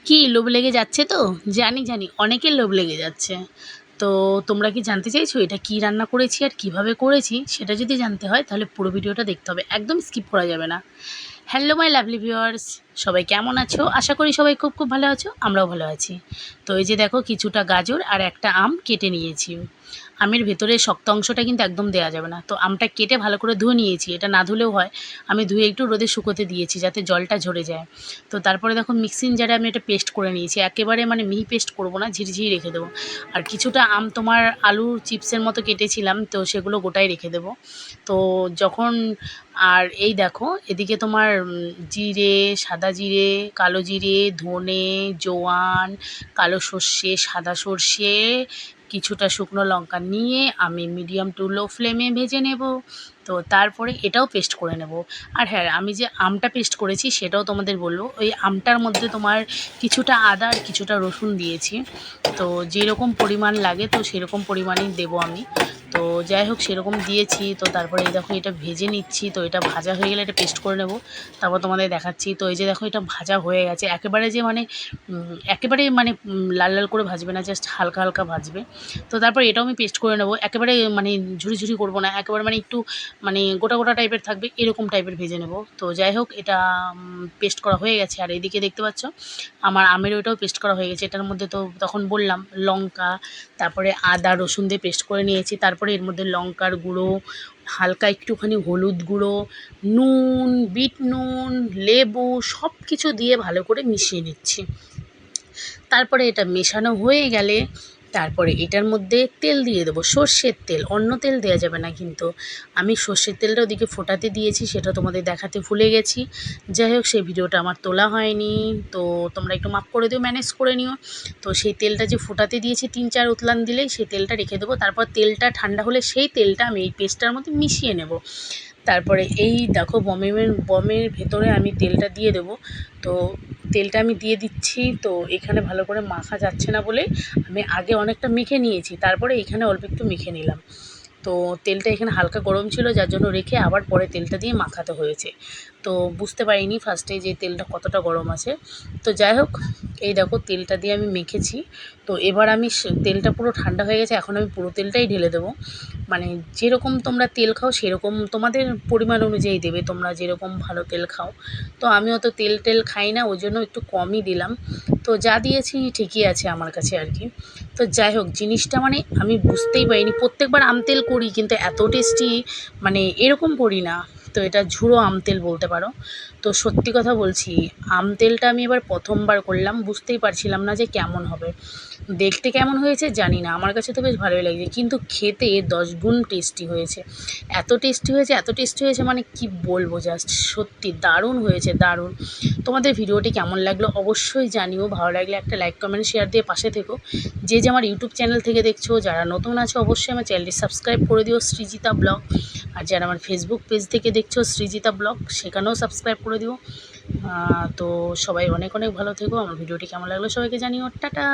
কি লোভ লেগে যাচ্ছে তো? জানি, জানি অনেকের লোভ লেগে যাচ্ছে। তো তোমরা কি জানতে চাইছো এটা কি রান্না করেছি আর কিভাবে করেছি? সেটা যদি জানতে হয় তাহলে পুরো ভিডিওটা দেখতে হবে। একদম স্কিপ করা যাবে না। হ্যালো মাই লাভলি ভিউয়ার্স, সবাই কেমন আছো? আশা করি সবাই খুব, খুব ভালো আছো। আমরাও ভালো আছি। তো এই যে দেখো কিছুটা গাজর আর একটা আম কেটে নিয়েছি। আমের ভেতরের শক্ত অংশটা কিন্তু একদম দেয়া যাবে না। তো আমটা কেটে ভালো করে ধুয়ে নিয়েছি। এটা না ধুলেও হয়। আমি ধুয়ে একটু রোদে শুকোতে দিয়েছি যাতে জলটা ঝরে যায়। তো তারপরে দেখো মিক্সিং জারে আমি এটা পেস্ট করে নিয়েছি। একেবারে মানে মিহি পেস্ট করব না, ঝিরিঝিরি রেখে দেবো। আর কিছুটা আম তোমার আলুর চিপসের মতো কেটেছিলাম, তো সেগুলো গোটাই রেখে দেবো। তো যখন আর এই দেখো এদিকে তোমার জিরে, সাদা জিরে, কালো জিরে, ধনে, জোয়ান, কালো সর্ষে, সাদা সর্ষে, কিছুটা শুকনো লঙ্কা নিয়ে আমি মিডিয়াম টু লো ফ্লেমে ভেজে নেব। তো তারপরে এটাও পেস্ট করে নেব। আর হ্যাঁ, আমি যে আমটা পেস্ট করেছি সেটাও তোমাদের বলবো। ওই আমটার মধ্যে তোমার কিছুটা আদা আর কিছুটা রসুন দিয়েছি। তো যেরকম পরিমাণ লাগে তো সেরকম পরিমাণেই দেবো আমি। তো যাই হোক সেরকম দিয়েছি। তো তারপরে এই দেখো এটা ভেজে নিচ্ছি। তো এটা ভাজা হয়ে গেলে এটা পেস্ট করে নেব। তারপর তোমাদের দেখাচ্ছি। তো এই যে দেখো এটা ভাজা হয়ে গেছে। একেবারে যে মানে একেবারে মানে লাল লাল করে ভাজবে না, জাস্ট হালকা হালকা ভাজবে। তো তারপর এটাও আমি পেস্ট করে নেব। একেবারে মানে ঝুরি ঝুরি করবো না, একেবারে মানে একটু মানে গোটা গোটা টাইপের থাকবে এরকম টাইপের ভেজে নেব। তো যাই হোক এটা পেস্ট করা হয়ে গেছে। আর এদিকে দেখতে পাচ্ছ আমার আমের ওইটাও পেস্ট করা হয়ে গেছে। এটার মধ্যে তো তখন বললাম লঙ্কা, তারপরে আদা রসুন দিয়ে পেস্ট করে নিয়েছি। তারপরে এর মধ্যে লঙ্কার গুঁড়ো, হালকা একটুখানি হলুদ গুঁড়ো, নুন, বিট নুন, লেবু সব কিছু দিয়ে ভালো করে মিশিয়ে নিচ্ছি। তারপরে এটা মেশানো হয়ে গেলে তারপরে এটার মধ্যে তেল দিয়ে দেবো, সর্ষের তেল, অন্য তেল দেওয়া যাবে না কিন্তু। আমি সর্ষের তেলটা ওদিকে ফোটাতে দিয়েছি, সেটা তোমাদের দেখাতে ভুলে গেছি। যাই হোক সেই ভিডিওটা আমার তোলা হয়নি। তো তোমরা একটু মাপ করে দিও, ম্যানেজ করে নিও। তো সেই তেলটা যে ফোটাতে দিয়েছি 3-4 উতলান দিলেই সেই তেলটা রেখে দেবো। তারপর তেলটা ঠান্ডা হলে সেই তেলটা আমি এই পেস্টটার মধ্যে মিশিয়ে নেব। তারপরে এই দেখো বমের ভেতরে আমি তেলটা দিয়ে দেবো। তো তেলটা আমি দিয়ে দিচ্ছি। তো এখানে ভালো করে মাখা যাচ্ছে না বলে আমি আগে অনেকটা মেখে নিয়েছি, তারপরে এখানে অল্প একটু মেখে নিলাম। তো তেলটা এখানে হালকা গরম ছিল যার জন্য রেখে আবার পরে তেলটা দিয়ে মাখাতে হয়েছে। তো বুঝতে পারিনি ফার্স্টে যে তেলটা কতটা গরম আছে। তো যাই হোক এই দেখো তেলটা দিয়ে আমি মেখেছি। তো এবার আমি তেলটা পুরো ঠান্ডা হয়ে গেছে, এখন আমি পুরো তেলটাই ঢেলে দেবো। মানে যেরকম তোমরা তেল খাও সেরকম তোমাদের পরিমাণ অনুযায়ী দেবে, তোমরা যেরকম ভালো তেল খাও। তো আমি অত তেল খাই না, ওই জন্য একটু কমই দিলাম। তো যা দিয়েছি ঠিকই আছে আমার কাছে আর কি। তো যাই হোক জিনিসটা মানে আমি বুঝতেই পারিনি, প্রত্যেকবার আম তেল করি কিন্তু এত টেস্টি মানে এরকম করি না। তো এটা ঝুড়ো আম তেল বলতে পারো। তো সত্যি কথা বলছি, আম তেলটা আমি এবার প্রথমবার করলাম, বুঝতেই পারছিলাম না যে কেমন হবে। দেখতে কেমন হয়েছে জানি না, আমার কাছে তো বেশ ভালোই লাগছে, কিন্তু খেতে 10 গুণ টেস্টি হয়েছে। এত টেস্টি হয়েছে, এত টেস্টি হয়েছে মানে কি বলবো, জাস্ট সত্যি দারুণ হয়েছে, দারুণ। তোমাদের ভিডিওটি কেমন লাগলো অবশ্যই জানিও। ভালো লাগলে একটা লাইক কমেন্ট শেয়ার দিয়ে পাশে থেকো। যে আমার ইউটিউব চ্যানেল থেকে দেখছো, যারা নতুন আছো অবশ্যই আমার চ্যানেলটি সাবস্ক্রাইব করে দিও, সৃজিতা ব্লগ। আর যারা আমার ফেসবুক পেজ থেকে দেখছো সৃজিতা ব্লগ, সেখানেও সাবস্ক্রাইব করে দিও। তো সবাই অনেক অনেক ভালো থেকো। আমার ভিডিওটি কেমন লাগলো সবাইকে জানিও। টাটা।